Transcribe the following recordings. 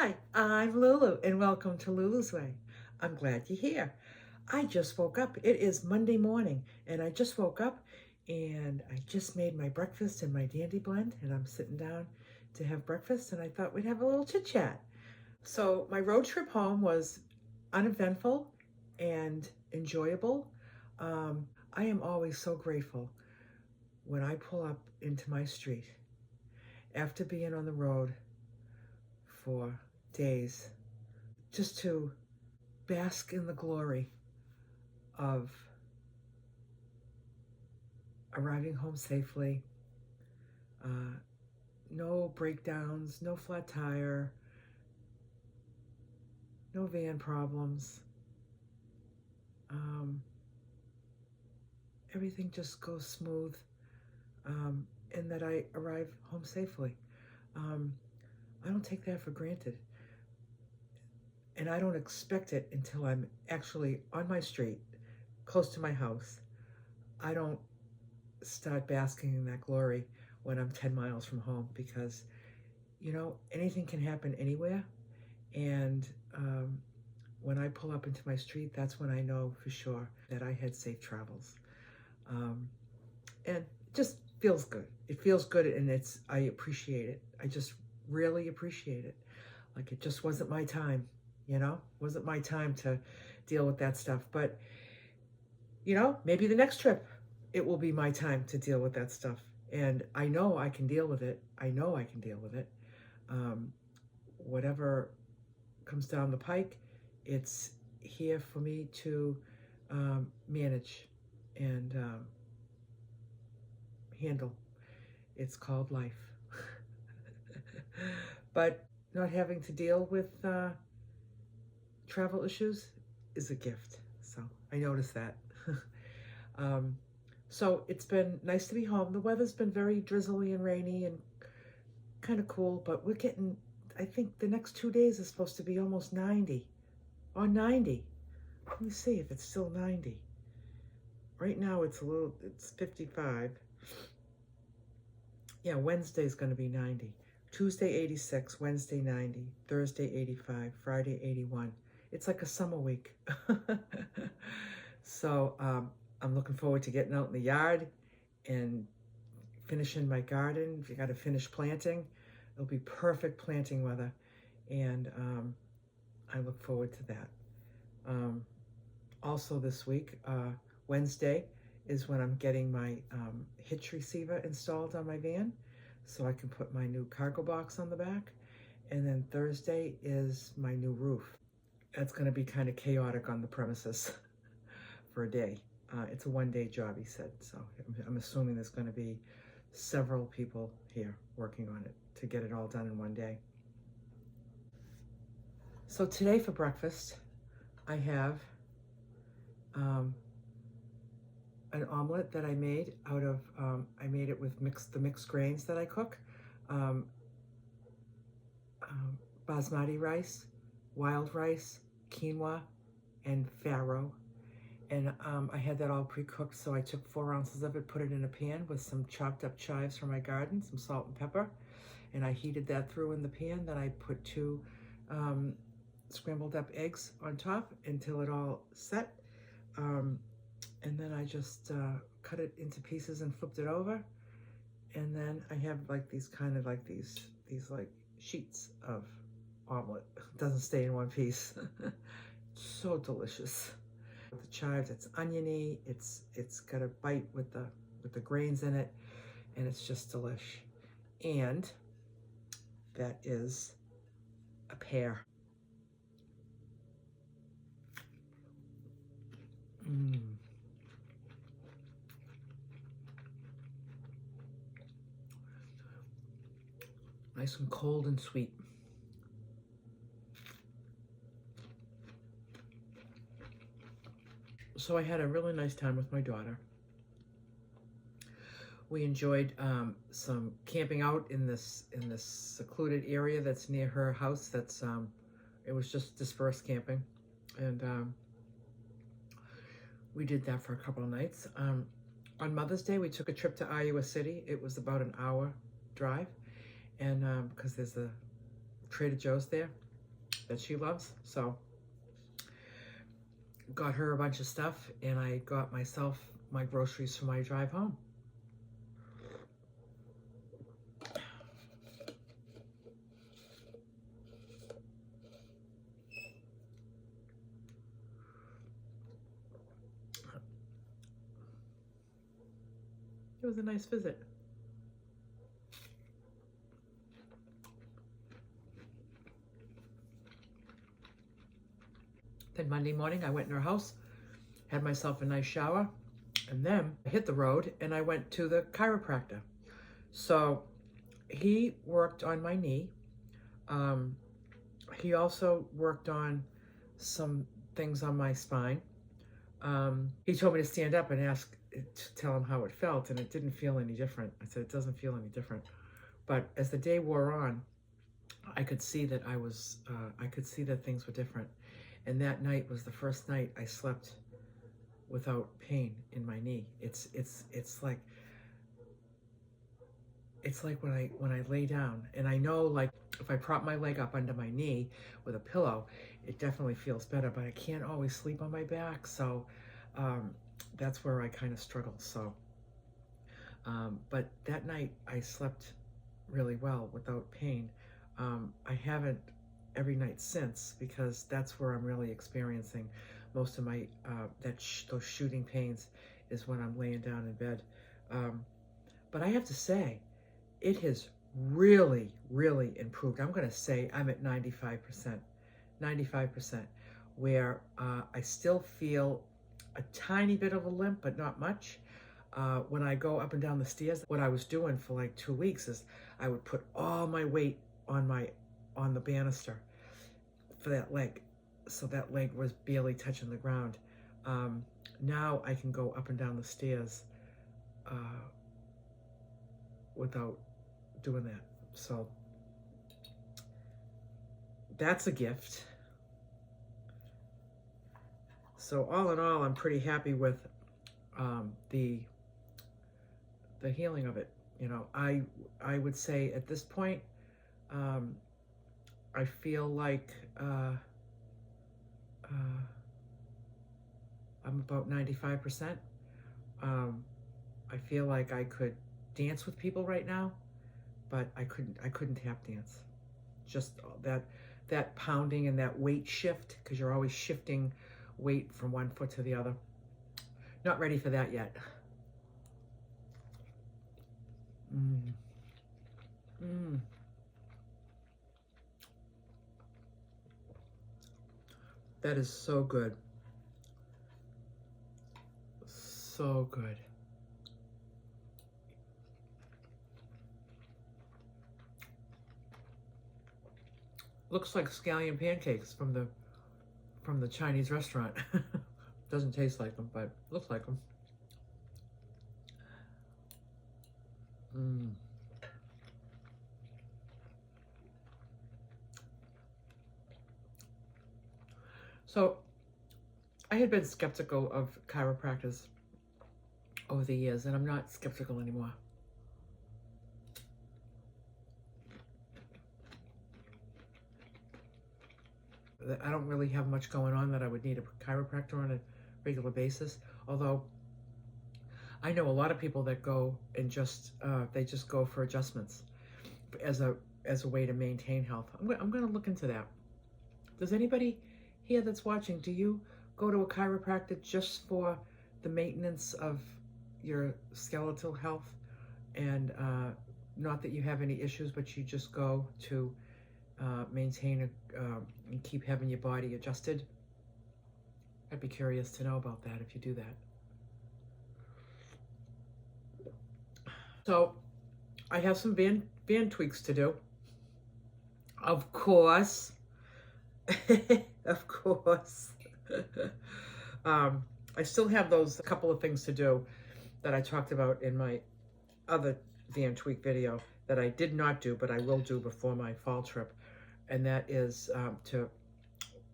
Hi, I'm Lulu, and welcome to Lulu's Way. I'm glad you're here. I just woke up. It is Monday morning, and I just woke up, and I just made my breakfast in my dandy blend, and I'm sitting down to have breakfast, and I thought we'd have a little chit chat. So my road trip home was uneventful and enjoyable. I am always so grateful when I pull up into my street after being on the road for days just to bask in the glory of arriving home safely, no breakdowns, no flat tire, no van problems. Everything just goes smooth, and that I arrive home safely. I don't take that for granted. And I don't expect it until I'm actually on my street, close to my house. I don't start basking in that glory when I'm 10 miles from home because, anything can happen anywhere. And when I pull up into my street, that's when I know for sure that I had safe travels. And it just feels good. It feels good, and I appreciate it. I just really appreciate it. Like, it just wasn't my time, wasn't my time to deal with that stuff. But, maybe the next trip, it will be my time to deal with that stuff. And I know I can deal with it. I know I can deal with it. Whatever comes down the pike, it's here for me to manage and handle. It's called life. But not having to deal with travel issues is a gift. So I noticed that. So it's been nice to be home. The weather's been very drizzly and rainy and kind of cool, but we're getting, I think the next 2 days is supposed to be almost 90 or 90. Let me see if it's still 90. Right now it's 55. Yeah, Wednesday's going to be 90. Tuesday 86, Wednesday 90, Thursday 85, Friday 81. It's like a summer week. So I'm looking forward to getting out in the yard and finishing my garden. If you got to finish planting, it'll be perfect planting weather. And I look forward to that. Also this week, Wednesday is when I'm getting my hitch receiver installed on my van so I can put my new cargo box on the back. And then Thursday is my new roof. That's going to be kind of chaotic on the premises for a day. It's a one-day job, he said. So I'm assuming there's going to be several people here working on it to get it all done in one day. So today for breakfast, I have an omelet that I made out of, I made it with the mixed grains that I cook. Basmati rice, wild rice, quinoa, and farro. And I had that all pre-cooked, so I took 4 ounces of it, put it in a pan with some chopped up chives from my garden, some salt and pepper, and I heated that through in the pan. Then I put 2 scrambled up eggs on top until it all set. And then I just cut it into pieces and flipped it over. And then I have like these like sheets of omelet. It doesn't stay in one piece. So delicious. With the chives, it's oniony. It's got a bite with the grains in it, and it's just delish. And that is a pear. Nice and cold and sweet. So I had a really nice time with my daughter. We enjoyed some camping out in this secluded area that's near her house. It was just dispersed camping, and we did that for a couple of nights. On Mother's Day, we took a trip to Iowa City. It was about an hour drive, and because there's a Trader Joe's there, that she loves. So got her a bunch of stuff, and I got myself my groceries for my drive home. It was a nice visit. Then Monday morning, I went in her house, had myself a nice shower, and then I hit the road and I went to the chiropractor. So he worked on my knee. He also worked on some things on my spine. He told me to stand up and tell him how it felt, and it didn't feel any different. I said, it doesn't feel any different. But as the day wore on, I could see that I could see that things were different. And that night was the first night I slept without pain in my knee. It's like when I lay down, and I know, like, if I prop my leg up under my knee with a pillow, it definitely feels better, but I can't always sleep on my back. So that's where I kind of struggle. So, but that night I slept really well without pain. I haven't every night since, because that's where I'm really experiencing most of my those shooting pains, is when I'm laying down in bed. But I have to say, it has really, really improved. I'm going to say I'm at 95%, where I still feel a tiny bit of a limp, but not much. When I go up and down the stairs, what I was doing for like 2 weeks is I would put all my weight on the banister for that leg, so that leg was barely touching the ground. Now I can go up and down the stairs without doing that. So that's a gift. So all in all, I'm pretty happy with the healing of it. You know, I would say at this point, I feel like I'm about 95%. I feel like I could dance with people right now, but I couldn't tap dance. Just that pounding and that weight shift, because you're always shifting weight from one foot to the other. Not ready for that yet. That is so good. So good. Looks like scallion pancakes from the Chinese restaurant. Doesn't taste like them, but looks like them. So I had been skeptical of chiropractors over the years, and I'm not skeptical anymore. I don't really have much going on that I would need a chiropractor on a regular basis. Although I know a lot of people that go and they just go for adjustments as a way to maintain health. I'm going to look into that. Does anybody here that's watching, do you go to a chiropractor just for the maintenance of your skeletal health, and not that you have any issues, but you just go to maintain and keep having your body adjusted? I'd be curious to know about that if you do that. So I have some band tweaks to do. Of course. Of course. I still have those couple of things to do that I talked about in my other van tweak video that I did not do, but I will do before my fall trip. And that is to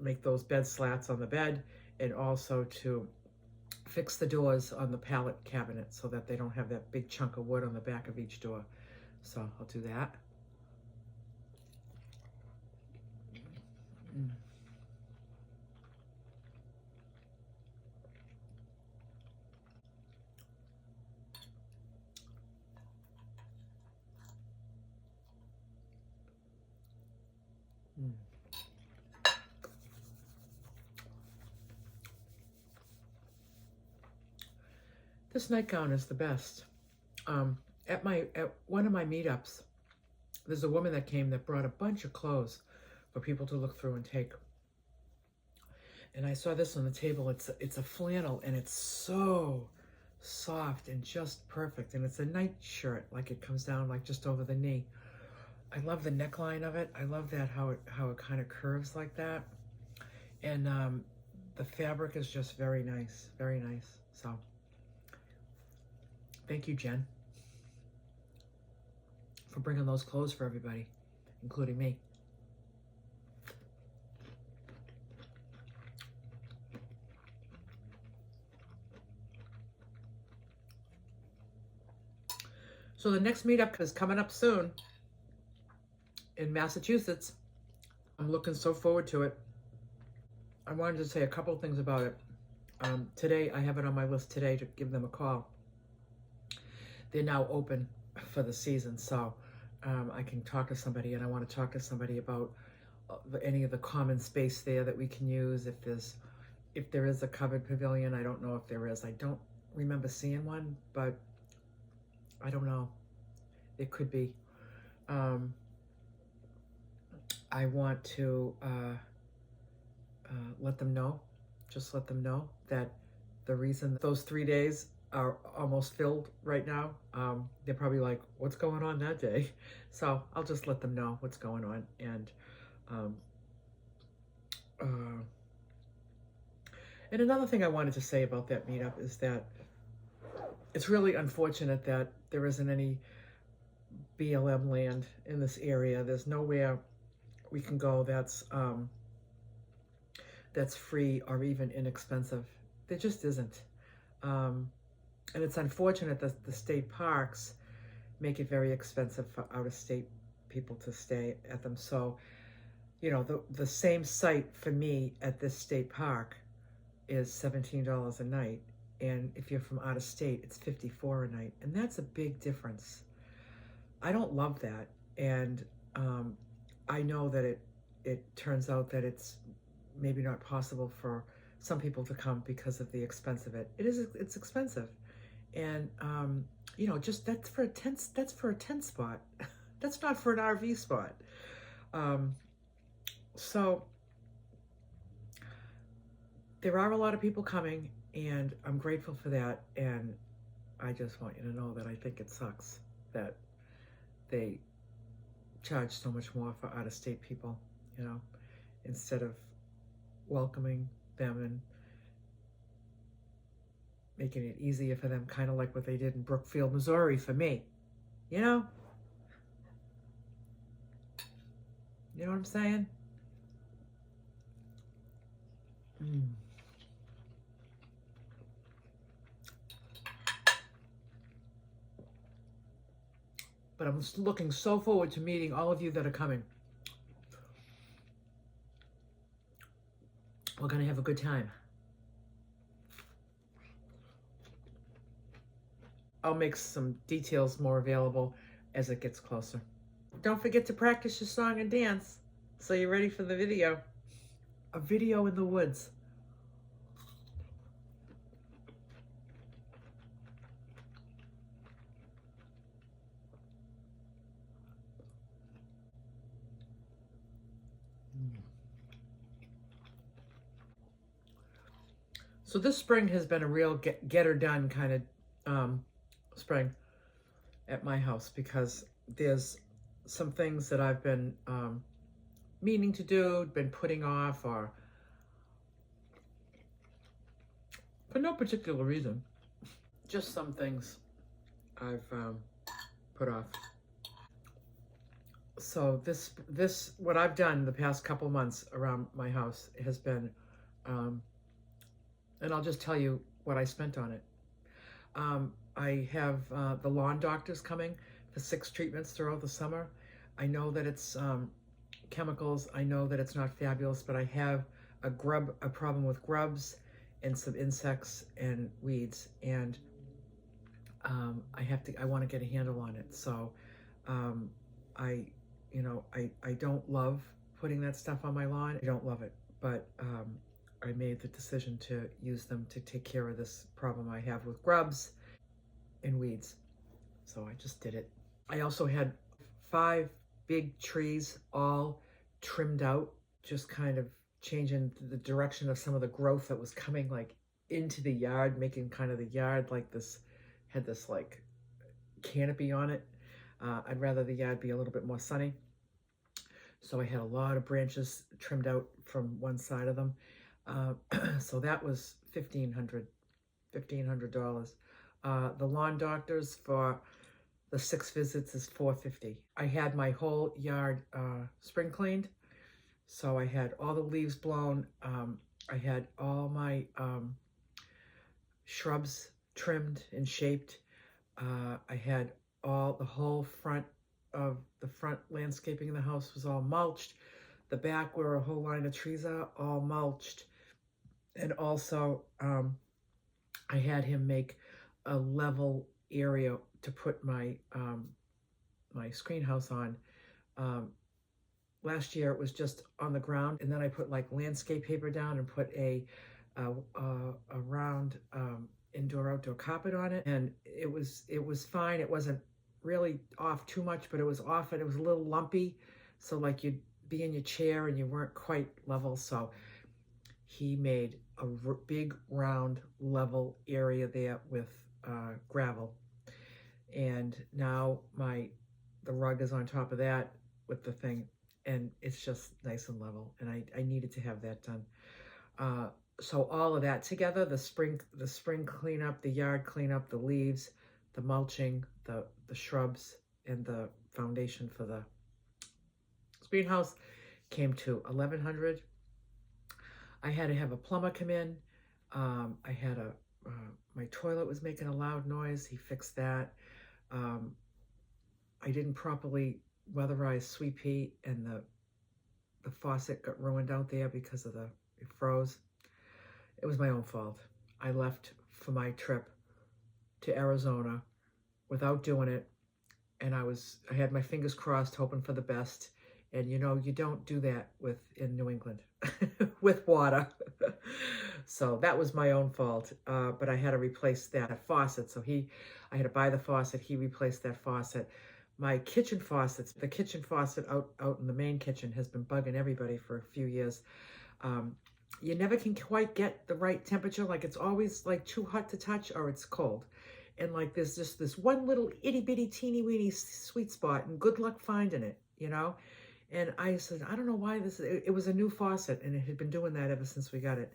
make those bed slats on the bed, and also to fix the doors on the pallet cabinet so that they don't have that big chunk of wood on the back of each door. So I'll do that. Mm. This nightgown is the best. At one of my meetups, there's a woman that came that brought a bunch of clothes for people to look through and take. And I saw this on the table. It's a flannel, and it's so soft and just perfect. And it's a night shirt, like it comes down like just over the knee. I love the neckline of it. I love that how it kind of curves like that. And the fabric is just very nice, very nice. So thank you, Jen, for bringing those clothes for everybody, including me. So the next meetup is coming up soon in Massachusetts. I'm looking so forward to it. I wanted to say a couple things about it. Today, I have it on my list today to give them a call. They're now open for the season, so I can talk to somebody, and I want to talk to somebody about any of the common space there that we can use. If there is a covered pavilion, I don't know if there is. I don't remember seeing one, but I don't know. It could be. I want to let them know, just let them know that the reason those 3 days are almost filled right now, they're probably like, what's going on that day? So I'll just let them know what's going on. And another thing I wanted to say about that meetup is that it's really unfortunate that there isn't any BLM land in this area. There's nowhere we can go that's free or even inexpensive. There just isn't. And it's unfortunate that the state parks make it very expensive for out-of-state people to stay at them. So, you know, the same site for me at this state park is $17 a night. And if you're from out of state, it's $54 a night. And that's a big difference. I don't love that. And I know that it turns out that it's maybe not possible for some people to come because of the expense of it. It's expensive. And you know, just that's for a tent spot. That's not for an RV spot. So there are a lot of people coming, and I'm grateful for that. And I just want you to know that I think it sucks that they charge so much more for out-of-state people, you know, instead of welcoming them and making it easier for them, kind of like what they did in Brookfield, Missouri for me. You know? You know what I'm saying? But I'm looking so forward to meeting all of you that are coming. We're going to have a good time. I'll make some details more available as it gets closer. Don't forget to practice your song and dance so you're ready for the video. A video in the woods. So this spring has been a real get her done kind of spring at my house, because there's some things that I've been meaning to do, been putting off, or for no particular reason. Just some things I've put off. So this what I've done the past couple months around my house has been, and I'll just tell you what I spent on it. I have the lawn doctors coming for 6 treatments throughout the summer. I know that it's chemicals. I know that it's not fabulous, but I have a problem with grubs and some insects and weeds, and I want to get a handle on it. So I don't love putting that stuff on my lawn. I don't love it, but I made the decision to use them to take care of this problem I have with grubs and weeds. So I just did it. I also had 5 big trees all trimmed out, just kind of changing the direction of some of the growth that was coming like into the yard, making kind of the yard like this, had this like canopy on it. I'd rather the yard be a little bit more sunny. So I had a lot of branches trimmed out from one side of them. So that was $1,500. The lawn doctors for the 6 visits is $450. I had my whole yard spring cleaned. So I had all the leaves blown. I had all my shrubs trimmed and shaped. I had the whole front of the front landscaping in the house was all mulched. The back where a whole line of trees are, all mulched. And also I had him make a level area to put my my screen house on. Last year it was just on the ground, and then I put like landscape paper down and put a round indoor-outdoor carpet on it, and it was fine. It wasn't really off too much, but it was off, and it was a little lumpy, so like you'd be in your chair and you weren't quite level. So he made a big round level area there with gravel, and now the rug is on top of that with the thing, and it's just nice and level, and I needed to have that done. So all of that together, the spring cleanup, the yard cleanup, the leaves, the mulching, the shrubs, and the foundation for the greenhouse came to $1,100. I had to have a plumber come in. I had my toilet was making a loud noise. He fixed that. I didn't properly weatherize sweet pea, and the faucet got ruined out there because of it froze. It was my own fault. I left for my trip to Arizona without doing it, and I had my fingers crossed, hoping for the best. And you don't do that in New England with water. So that was my own fault. But I had to replace that faucet. So I had to buy the faucet. He replaced that faucet. My kitchen faucets, the kitchen faucet out in the main kitchen has been bugging everybody for a few years. You never can quite get the right temperature. Like it's always like too hot to touch, or it's cold. And like there's just this one little itty bitty teeny weeny sweet spot, and good luck finding it, And I said, I don't know why it was a new faucet, and it had been doing that ever since we got it.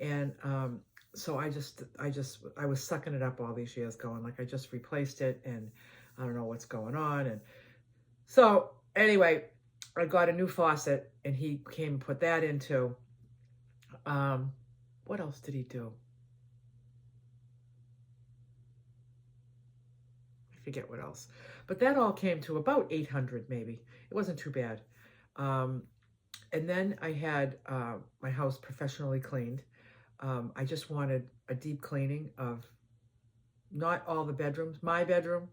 And so I was sucking it up all these years, going like, I just replaced it, and I don't know what's going on. And so anyway, I got a new faucet, and he came and put that into. What else did he do? I forget what else, but that all came to about $800 maybe. It wasn't too bad. And then I had my house professionally cleaned. I just wanted a deep cleaning of not all the bedrooms, my bedroom,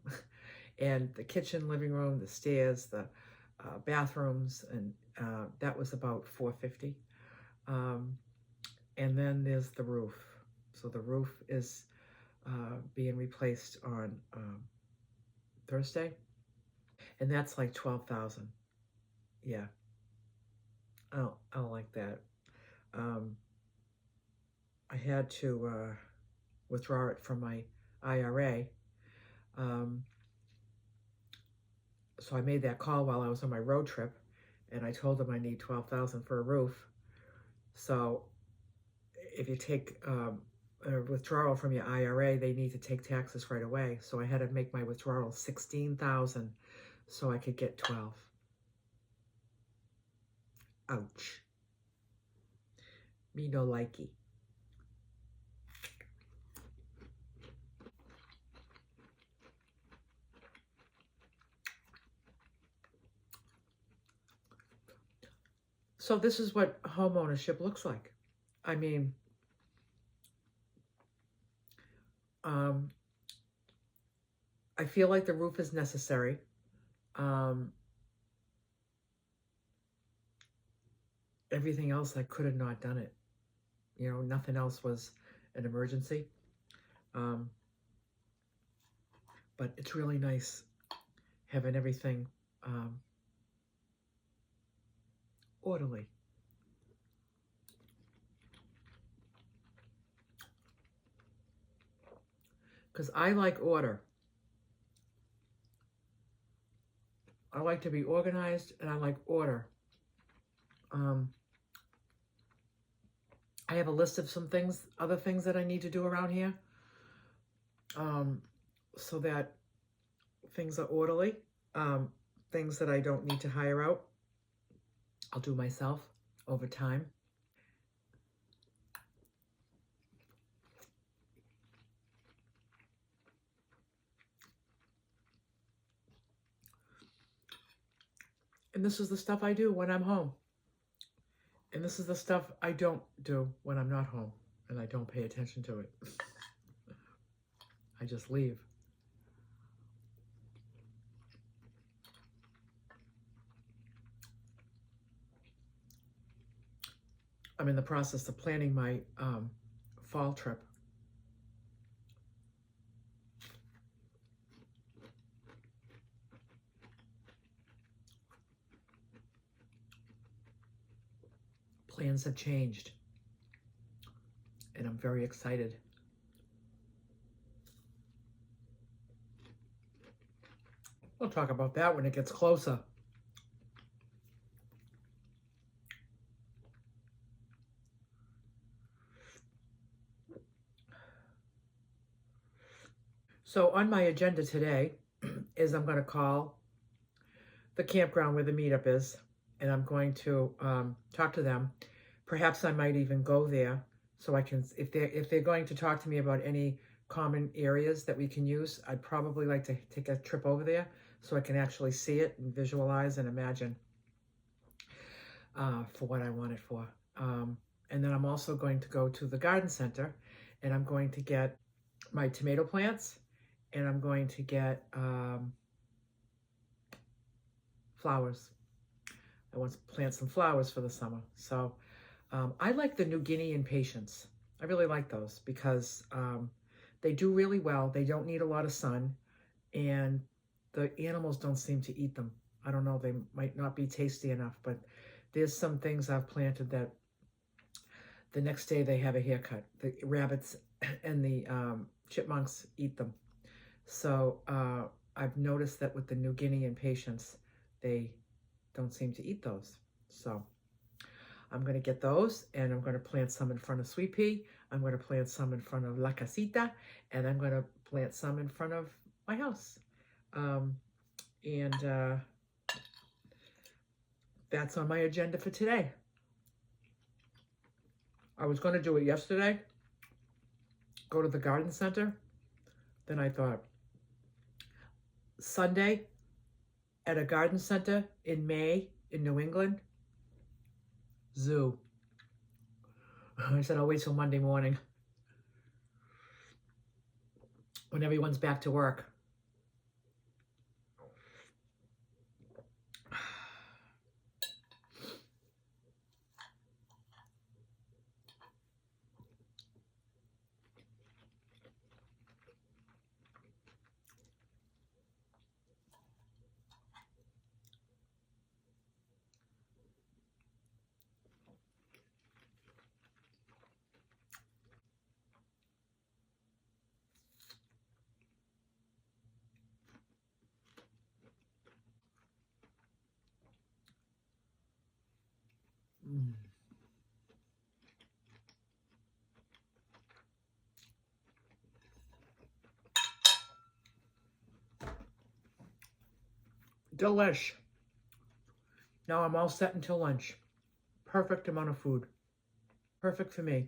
and the kitchen, living room, the stairs, the bathrooms, and that was about $450. And then there's the roof. So the roof is being replaced on Thursday, and that's like $12,000. Yeah, I don't like that. I had to withdraw it from my IRA. So I made that call while I was on my road trip, and I told them I need $12,000 for a roof. So if you take a withdrawal from your IRA, they need to take taxes right away. So I had to make my withdrawal $16,000 so I could get 12. Ouch. Me no likey. So this is what home ownership looks like. I mean, I feel like the roof is necessary. everything else I could have not done it. You know, nothing else was an emergency. But it's really nice having everything orderly. Because I like order. I like to be organized, and I like order. I have a list of some things, other things that I need to do around here, so that things are orderly. Things that I don't need to hire out, I'll do myself over time. And this is the stuff I do when I'm home. And this is the stuff I don't do when I'm not home, and I don't pay attention to it. I just leave. I'm in the process of planning my fall trip. Plans have changed, and I'm very excited. We'll talk about that when it gets closer. So on my agenda today is I'm going to call the campground where the meetup is, and I'm going to talk to them. Perhaps I might even go there so I can, if they're going to talk to me about any common areas that we can use, I'd probably like to take a trip over there so I can actually see it and visualize and imagine for what I want it for. And then I'm also going to go to the garden center, and I'm going to get my tomato plants, and I'm going to get flowers. I want to plant some flowers for the summer. So I like the New Guinean patience. I really like those because they do really well. They don't need a lot of sun, and the animals don't seem to eat them. I don't know, they might not be tasty enough, but there's some things I've planted that the next day they have a haircut. The rabbits and the chipmunks eat them. So I've noticed that with the New Guinean patience, they don't seem to eat those. So I'm going to get those, and I'm going to plant some in front of Sweet Pea. I'm going to plant some in front of La Casita, and I'm going to plant some in front of my house. That's on my agenda for today. I was going to do it yesterday, go to the garden center. Then I thought, Sunday at a garden center in May in New England, zoo. I said, I'll wait till Monday morning when everyone's back to work. Mm. Delish. Now I'm all set until lunch. Perfect amount of food. Perfect for me.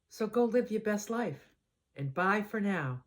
So go live your best life, and bye for now.